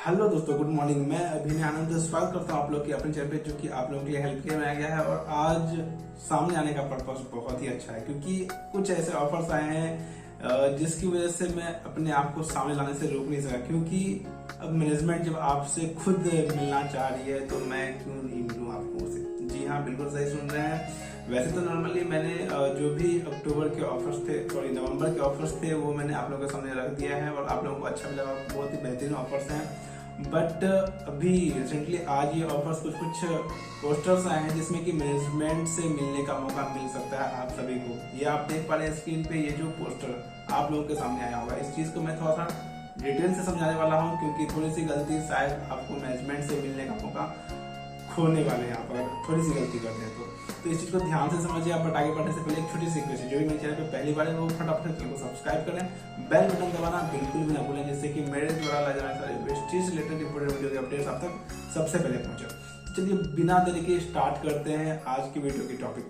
Hello दोस्तों, good morning. मैं अभिनय आनंद स्वागत करता हूँ आप लोग के अपने चैनल पे, जो कि आप लोगों के लिए हेल्प केयर में आ गया है। और आज सामने आने का पर्पस बहुत ही अच्छा है, क्योंकि कुछ ऐसे ऑफर्स आए हैं जिसकी वजह से मैं अपने आप को सामने लाने से रोक नहीं सका। क्योंकि अब मैनेजमेंट जब आपसे खुद मिलना चाह रही है तो मैं क्यों नहीं मिलूँ आपको उसे। जी हाँ, बिल्कुल सही सुन रहे हैं। वैसे तो नॉर्मली मैंने जो भी अक्टूबर के ऑफर्स थे, सॉरी नवंबर के ऑफर्स थे, वो मैंने आप लोगों के सामने रख दिया है और आप लोगों को अच्छा लगा। बहुत ही बेहतरीन ऑफर्स हैं। बट अभी रिसेंटली आज ये ऑफर्स कुछ पोस्टर्स आए हैं जिसमें कि मैनेजमेंट से मिलने का मौका मिल सकता है आप सभी को। ये आप देख पा रहे हैं स्क्रीन पे, ये जो पोस्टर आप लोगों के सामने आया होगा। इस चीज को मैं थोड़ा सा डिटेल से समझाने वाला हूँ, क्योंकि थोड़ी सी गलती शायद आपको मैनेजमेंट से मिलने का मौका खोने वाले हैं आप अगर थोड़ी सी गलती करते हैं तो इस चीज को ध्यान से समझिए आप। बट आगे बढ़ने से पहले एक छोटी सी रिक्वेस्ट है, जो भी मेरे चैनल पे पहली बार है वो फटाफट चैनल को सब्सक्राइब करें, बेल बटन दबाना बिल्कुल भी ना भूलें, जिससे कि मेरे द्वारा लाए जाने सारे वेस्टीज रिलेटेड इंपोर्टेंट वीडियो के अपडेट्स आप तक सबसे पहले पहुंचे। चलिए बिना देरी के स्टार्ट करते हैं आज की वीडियो की टॉपिक।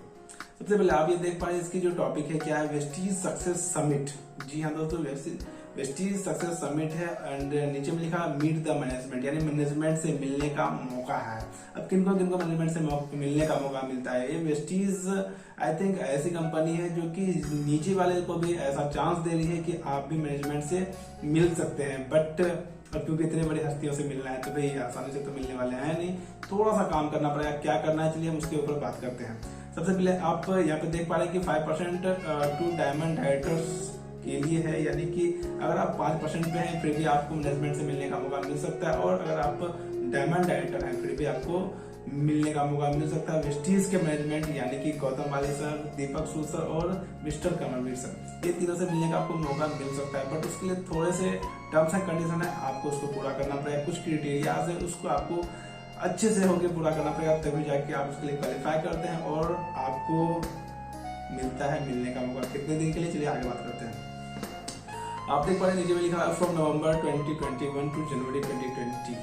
सबसे पहले आप ये देख पा रहे हैं इसकी जो टॉपिक है क्या है, वेस्टीज सक्सेस समिट। जी हाँ दोस्तों, वेस्टीज सक्सेस समिट है एंड नीचे में लिखा मीट द मैनेजमेंट, यानी मैनेजमेंट से मिलने का मौका है। अब किनको मैनेजमेंट से मिलने का मौका मिलता है? ये वेस्टीज आई थिंक ऐसी कंपनी है जो कि नीचे वाले को भी ऐसा चांस दे रही है कि आप भी मैनेजमेंट से मिल सकते हैं। बट क्योंकि इतने बड़ी हस्तियों से मिलना है तो भाई आसानी से तो मिलने वाले हैं नहीं, थोड़ा सा काम करना पड़ेगा। क्या करना है चलिए हम उसके ऊपर बात करते हैं। सबसे पहले आप यहाँ पे देख पा रहे हैं कि 5% टू डायमंड डायरेक्टर्स के लिए है, यानी कि अगर आप 5% पे हैं फिर भी आपको मैनेजमेंट से मिलने का मौका मिल सकता है, और अगर आप डायमंड डायरेक्टर हैं फिर भी आपको मिलने का मौका मिल सकता है। वेस्टीज के मैनेजमेंट यानी कि गौतम वाली सर, दीपक सूद सर और मिस्टर कमलवीर सर, ये तीनों से मिलने का आपको मौका मिल सकता है। बट उसके लिए थोड़े से टर्म्स एंड कंडीशन है, आपको उसको पूरा करना पड़ेगा। कुछ क्राइटेरिया है उसको आपको अच्छे से होकर पूरा करना पड़ेगा, तभी जाके आप उसके लिए क्वालिफाई करते हैं और आपको मिलता है मिलने का मौका। कितने दिन के लिए, चलिए आगे बात करते हैं। आप देख पा रहे नीचे में लिखा है from November 2021 to January 2020,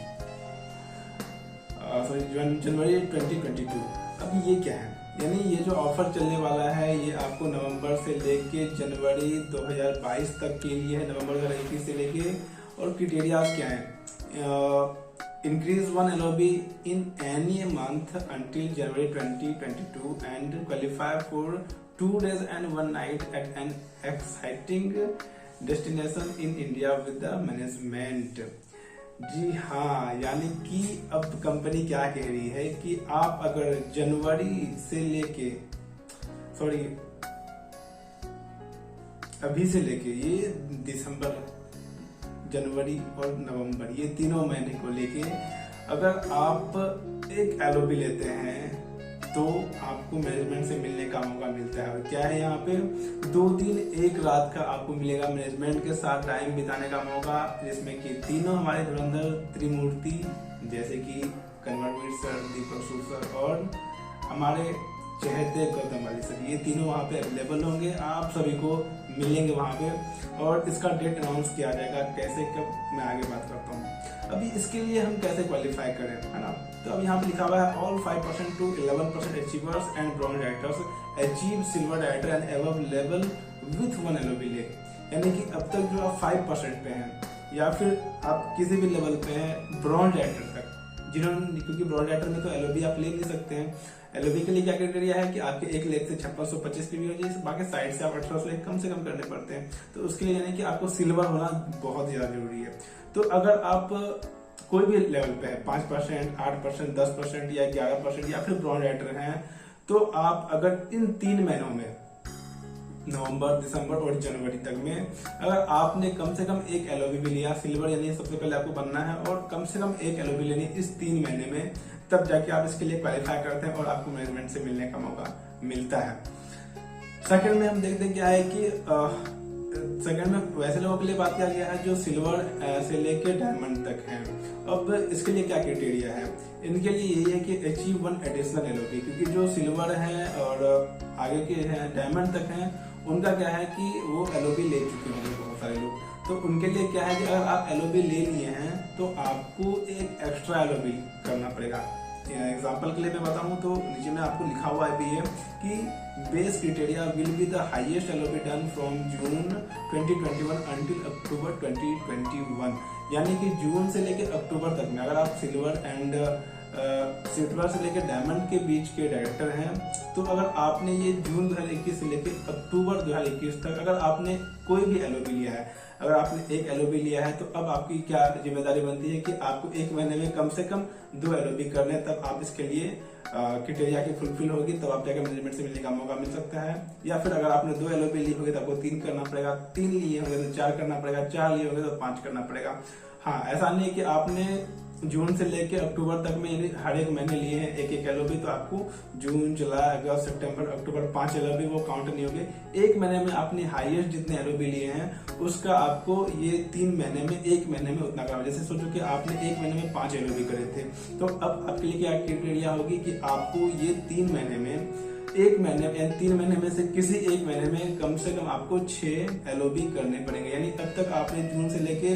sorry January 2022। अब ये क्या है, यानी ये जो ऑफर चलने वाला है ये आपको नवंबर से लेके जनवरी 2022 तक के लिए है, नवंबर 2021 से लेके। और क्राइटेरियाज क्या है? Increase one LOB in any month until January 2022 and qualify for 2 days and 1 night at an exciting destination in India with the management। जी हाँ, यानी कि अब कंपनी क्या कह रही है कि आप अगर जनवरी से लेके, सॉरी अभी से लेके ये दिसंबर, जनवरी और नवंबर, ये तीनों महीने को लेके अगर आप एक LOB लेते हैं तो आपको मैनेजमेंट से मिलने का मौका मिलता है। और क्या है यहाँ पे, 2 दिन 1 रात का आपको मिलेगा मैनेजमेंट के साथ टाइम बिताने का मौका, जिसमें कि तीनों हमारे धुरंधर त्रिमूर्ति जैसे कि कमलवीर सर, दीपक सूद सर और हमारे चहेते गौतम वाली सर, ये तीनों वहाँ पे अवेलेबल होंगे। आप सभी को मिलेंगे वहाँ पे और इसका डेट अनाउंस किया जाएगा। कैसे कब मैं आगे बात करता हूँ। अभी इसके लिए हम कैसे क्वालिफाई करें, है ना? तो अब यहाँ पे लिखा हुआ है all 5% to 11% achievers and bronze directors achieve silver director and above level with 1 LOB ले। यानी कि अब तक जो आप 5% पे हैं या फिर आप किसी भी लेवल पे हैं ब्रॉन्ज डायरेक्टर तक, जिन्होंने, क्योंकि ब्रॉन्ज डायरेक्टर में तो LOB आप ले नहीं सकते हैं। LOB के लिए क्या क्राइटेरिया है कि आपके 1 लेग से 5625 पीवी हो जाए, बाकी साइड से आप 1800 कम से कम करने पड़ते हैं। तो उसके लिए यानी कि आपको सिल्वर होना बहुत ज्यादा जरूरी है। तो अगर आप कोई भी लेवल पे है, 5%, 8%, 10% या 11% या फिर ब्रॉन्ज डायरेक्टर हैं, तो आप अगर इन 3 महीनों में नवंबर, दिसंबर और जनवरी तक में अगर आपने कम से कम 1 LOB भी लिया, सिल्वर यानी सबसे पहले आपको बनना है, और कम से कम 1 LOB लेनी इस 3 महीने में, तब जाके आप इसके लिए क्वालिफाई करते हैं और आपको मैनेजमेंट से मिलने का मौका मिलता है। सेकंड में हम देखते हैं क्या है कि सेकंड में वैसे लोगों के लिए बात किया गया है जो सिल्वर से लेके डायमंड तक हैं। अब इसके लिए क्या क्राइटेरिया है? इनके लिए यही है कि अचीव 1 एडिशनल LOB, क्योंकि जो सिल्वर है और आगे के हैं डायमंड तक हैं, उनका क्या है कि वो LOB ले चुके होंगे बहुत सारे लोग। तो उनके लिए क्या है कि अगर आप LOB ले लिए हैं तो आपको एक एक्स्ट्रा LOB करना पड़ेगा। एग्जाम्पल के लिए मैं बताऊं तो नीचे में आपको लिखा हुआ है कि base criteria will be the highest LOB done from June 2021 until October 2021, यानी कि जून से लेकर अक्टूबर तक में अगर आप सिल्वर से लेकर डायमंड के बीच के डायरेक्टर हैं, तो अगर आपने ये जून 2021 से लेकर अक्टूबर 2021 तक अगर आपने कोई भी एलओबी लिया है, अगर आपने एक एलओबी लिया है, तो अब आपकी क्या जिम्मेदारी बनती है कि आपको एक महीने में कम से कम 2 एलओबी करने, तब आप इसके लिए क्राइटेरिया की फुलफिल होगी, तब आप जाकर मैनेजमेंट से मिलने का मौका मिल सकता है। या फिर अगर आपने 2 एलओबी ली होगी तो आपको 3 करना पड़ेगा, 3 लिए होंगे तो 4 करना पड़ेगा, 4 लिए होंगे तो 5 करना पड़ेगा। हाँ, ऐसा नहीं है कि आपने जून से लेके अक्टूबर तक में हर एक महीने लिए हैं एक एलओबी, तो आपको जून, जुलाई, अगस्त, सितंबर, अक्टूबर 5 एलओबी वो काउंट नहीं होंगे। एक महीने में आपने हाईएस्ट जितने एलओबी लिए हैं उसका आपको ये 3 महीने में, एक महीने में उतना करना। जैसे सोचो कि आपने एक महीने में 5 एलओबी करे थे, तो अब आपके लिए क्या क्राइटेरिया होगी कि आपको ये 3 महीने में, एक महीने में, 3 महीने में से किसी एक महीने में कम से कम आपको 6 एलओबी करने पड़ेंगे। यानी अब तक आपने जून से लेके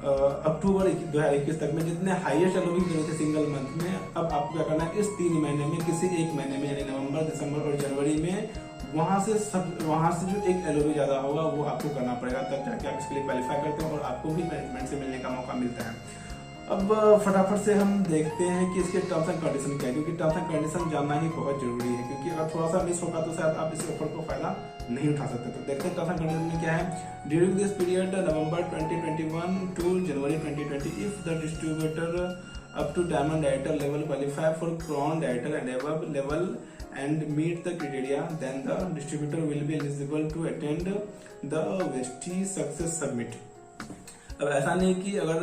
अक्टूबर 2021 तक में जितने हाईएस्ट एलओबी करे थे सिंगल मंथ में, अब आपको क्या करना है, इस 3 महीने में किसी एक महीने में, यानी नवंबर, दिसंबर और जनवरी में वहां से जो एक एलओबी ज्यादा होगा वो आपको करना पड़ेगा, तब जाके आप इसके लिए क्वालिफाई करते हैं और आपको भी मैनेजमेंट से मिलने का मौका मिलता है। अब फटाफट से हम देखते हैं कि इसके टर्म्स एंड कंडीशन क्या है, क्योंकि टर्म्स एंड कंडीशन जानना ही बहुत जरूरी है, क्योंकि अगर थोड़ा सा मिस होगा तो शायद आप इस ऑफर को फायदा नहीं उठा सकते। तो देखते हैं टर्म्स एंड कंडीशन में क्या है। During this period November 2021 to January 2020, if the distributor up to diamond director level qualify for crown director and above level and meet the criteria, then the distributor will be eligible to attend the Vestige Success Summit। अब ऐसा नहीं कि अगर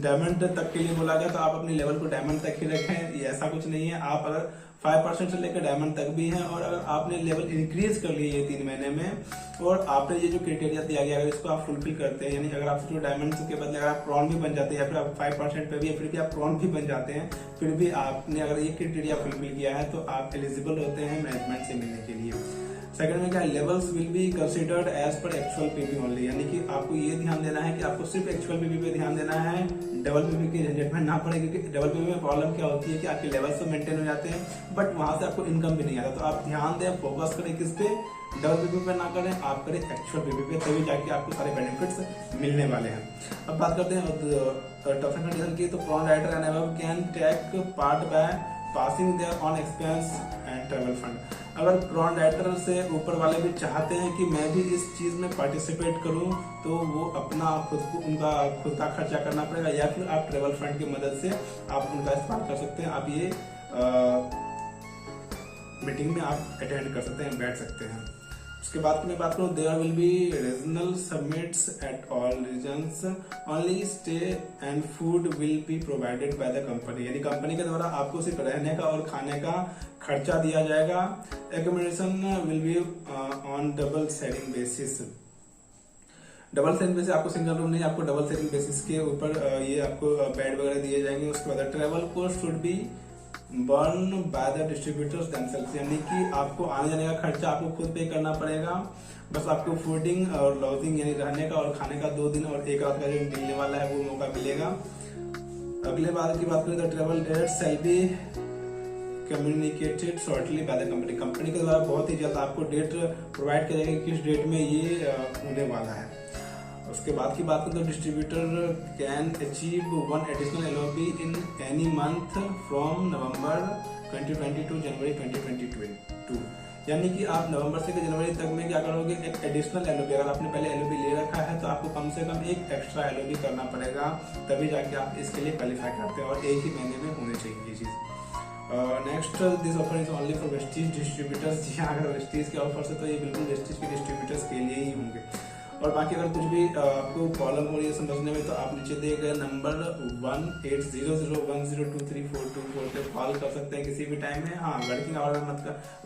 diamond तक के लिए बोला गया तो आप अपने लेवल को डायमंड तक ही रखें, ये ऐसा कुछ नहीं है। आप अगर 5% से लेकर डायमंड तक भी हैं और अगर आपने लेवल इंक्रीज कर लिए ये 3 महीने में और आपने ये जो क्राइटेरिया दिया गया अगर इसको आप फुलफिल करते हैं, यानी अगर आप जो डायमंड के बदले अगर आप प्रॉन भी बन जाते हैं या फिर आप 5% पे भी है फिर भी आप प्रॉन भी बन जाते हैं, फिर भी आपने अगर ये क्राइटेरिया फुलफिल किया है तो आप एलिजिबल होते हैं मैनेजमेंट से मिलने के लिए। सेकंड में क्या है, levels will be considered as per actual PP only, यानी कि आपको ये ध्यान देना है कि आपको सिर्फ एक्चुअल पीपी पे ध्यान देना है, डबल पीपी के झंझट में ना पड़े, क्योंकि डबल पीपी में प्रॉब्लम क्या होती है कि आपके लेवल्स तो मेंटेन हो जाते हैं बट वहां से आपको इनकम भी नहीं आता। तो आप ध्यान दें, फोकस करें किस पे, डबल पीपी पे ना करें, आप करें एक्चुअल पीपी पे, तभी जाके आपको सारे बेनिफिट्स मिलने वाले हैं। अब बात करते हैं टर्म्स एंड कंडीशन की। तो bronze director and above can take part by passing their own expense and travel fund. अगर प्रॉन राइटर से ऊपर वाले भी चाहते हैं कि मैं भी इस चीज में पार्टिसिपेट करूं तो वो अपना उनका खुद का खर्चा करना पड़ेगा, या फिर आप ट्रेवल फंड की मदद से आप उनका इस्तेमाल कर सकते हैं। आप ये मीटिंग में आप अटेंड कर सकते हैं, बैठ सकते हैं। उसके बाद मैं बात करूं, there will be regional summits at all regions, only stay and food will be provided by the company, यानी कंपनी के द्वारा आपको सिर्फ रहने का और खाने का खर्चा दिया जाएगा। Accommodation will be on double sharing basis, double sharing basis, आपको सिंगल रूम नहीं, आपको डबल शेयरिंग बेसिस के ऊपर ये आपको बेड वगैरह दिए जाएंगे। उसके बाद travel cost should be burn by the distributors themselves, यानी कि आपको आने जाने का खर्चा आपको खुद पे करना पड़ेगा, बस आपको फूडिंग और लॉजिंग यानी रहने का और खाने का 2 दिन और 1 रात का जो मिलने वाला है वो मौका मिलेगा। अगले बात की बात करें तो travel that shall be communicated shortly by the company, company के द्वारा बहुत ही जल्द आपको डेट प्रोवाइड करेगा कि किस डेट में ये होने वाला है। उसके बाद की बात करें तो distributor can achieve 1 additional LOB in any month from November 2020 to January 2022, यानी कि आप नवंबर से जनवरी तक में क्या करोगे, एक एडिशनल एलओबी, अगर आपने पहले एलओबी ले रखा है तो आपको कम से कम एक एक्स्ट्रा एलओबी करना पड़ेगा, तभी जाके आप इसके लिए क्वालिफाई करते हैं और एक ही महीने में होनी चाहिए ये चीज। Next, this offer is only for Vestige distributors, जी हाँ, अगर वेस्टीज के ऑफर से तो ये बिल्कुल वेस्टीज के डिस्ट्रीब्यूटर्स के लिए ही होंगे। और बाकी अगर कुछ भी आपको प्रॉब्लम हो रही है समझने में तो आप नीचे दिए गए नंबर 180010234224 पे कॉल कर सकते हैं किसी भी टाइम में। हाँ, वर्किंग आवर में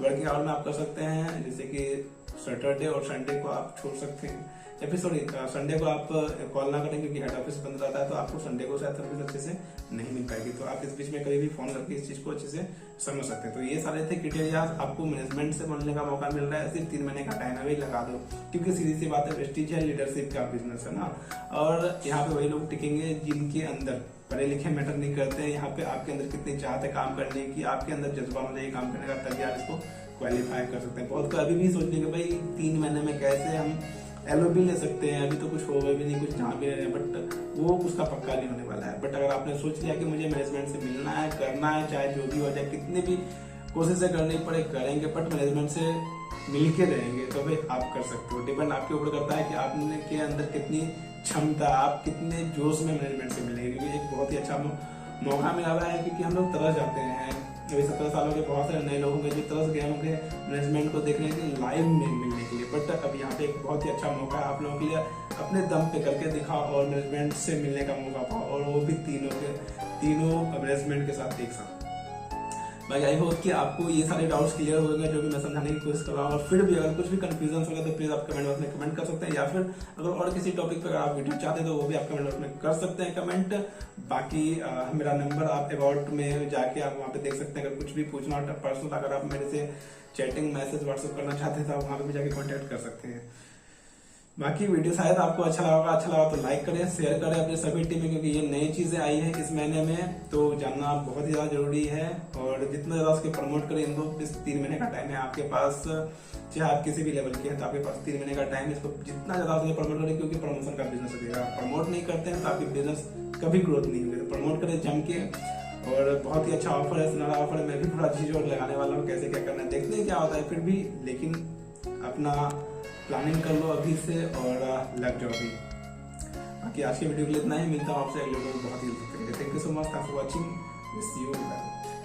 वर्किंग आवर में आप कर सकते हैं, जैसे कि सैटरडे और संडे को आप छोड़ सकते हैं, या फिर सॉरी संडे को आप कॉल ना करें क्योंकि हेड ऑफिस बंद रहता है तो आपको संडे को शायद सर्विस अच्छे से नहीं मिल पाएगी, तो आप इस बीच में कभी भी फोन करके इस चीज को अच्छे से समझ सकते हैं। तो ये सारे थे क्राइटेरिया, आपको मैनेजमेंट से बनने का मौका मिल रहा है, सिर्फ 3 महीने का टाइम अभी लगा दो, क्योंकि सीधी सी बात है वेस्टीज है, लीडरशिप का बिजनेस है ना, और यहाँ पे वही लोग टिकेंगे जिनके अंदर पढ़े लिखे मैटर नहीं करते हैं। यहाँ पे आपके अंदर कितनी चाहत है काम करने की, आपके अंदर जज्बा होना चाहिए काम करने का, तभी आप इसको क्वालिफाई कर सकते हैं। बहुत को अभी भी सोचने के भाई 3 महीने में कैसे हम LOB ले सकते हैं, अभी तो कुछ होगा भी नहीं, कुछ जहाँ भी रहे, बट वो उसका पक्का नहीं होने वाला है। बट अगर आपने सोच लिया कि मुझे मैनेजमेंट से मिलना है, करना है, चाहे जो भी हो जाए, कितनी भी कोशिशें करनी पड़े करेंगे, बट मैनेजमेंट से मिल के रहेंगे, तो भाई आप कर सकते हो। डिपेंड आपके ऊपर करता है कि आपने के अंदर कितनी क्षमता, आप कितने जोश में मैनेजमेंट से मिलेंगे। क्योंकि एक बहुत ही अच्छा मौका मिला हुआ है, क्योंकि हम लोग तरस जाते हैं। अभी 17 सालों के बहुत सारे नए लोग होंगे जो तरस गए होंगे मैनेजमेंट को देखने के लिए, लाइव में मिलने के लिए। बट अब यहाँ पे एक बहुत ही अच्छा मौका है आप लोगों के लिए, अपने दम पे करके दिखाओ और मैनेजमेंट से मिलने का मौका पाओ, और वो भी तीनों मैनेजमेंट के साथ एक साथ। बाकी आई होप कि आपको ये सारे डाउट्स क्लियर हो गए जो भी मैं समझाने की कोशिश कर रहा हूँ। और फिर भी अगर कुछ भी कंफ्यूजन होगा तो प्लीज आप कमेंट बॉक्स में कमेंट कर सकते हैं, या फिर अगर और किसी टॉपिक पर आप वीडियो चाहते हैं तो वो भी आप कमेंट बॉक्स में कर सकते हैं कमेंट। बाकी मेरा नंबर आप अबाउट में जाके आप वहाँ पे देख सकते हैं। अगर कुछ भी पूछना हो पर्सनल, अगर आप मेरे से चैटिंग मैसेज व्हाट्सएप करना चाहते हैं तो आप वहाँ पे भी जाके कॉन्टेक्ट कर सकते हैं। बाकी वीडियो शायद आपको अच्छा लगा तो लाइक करें, शेयर करें अपने सभी टीम में, क्योंकि ये नई चीजें आई है इस महीने में, तो जानना बहुत ही ज्यादा जरूरी है। और जितना ज्यादा उसके प्रमोट करें, इनको इस 3 महीने का टाइम है आपके पास, चाहे आप किसी भी लेवल के हैं तो आपके पास 3 महीने का टाइम है। इसको जितना ज्यादा उसके प्रमोट करें, क्योंकि प्रमोशन का बिजनेस है। अगर आप प्रमोट नहीं करते हैं तो आपकी बिजनेस कभी ग्रोथ नहीं होगी। तो प्रमोट करें जम के। और बहुत ही अच्छा ऑफर है, सुनहरा ऑफर है। मैं भी थोड़ा चीज और लगाने वाला हूँ, कैसे क्या करना है देखते हैं क्या होता है। फिर भी लेकिन अपना प्लानिंग कर लो अभी से और लग जाओ अभी। बाकी आज की वीडियो के लिए इतना ही, मिलता हूँ आपसे अगले वीडियो में बहुत ही। Thank you so much for watching, wish you well.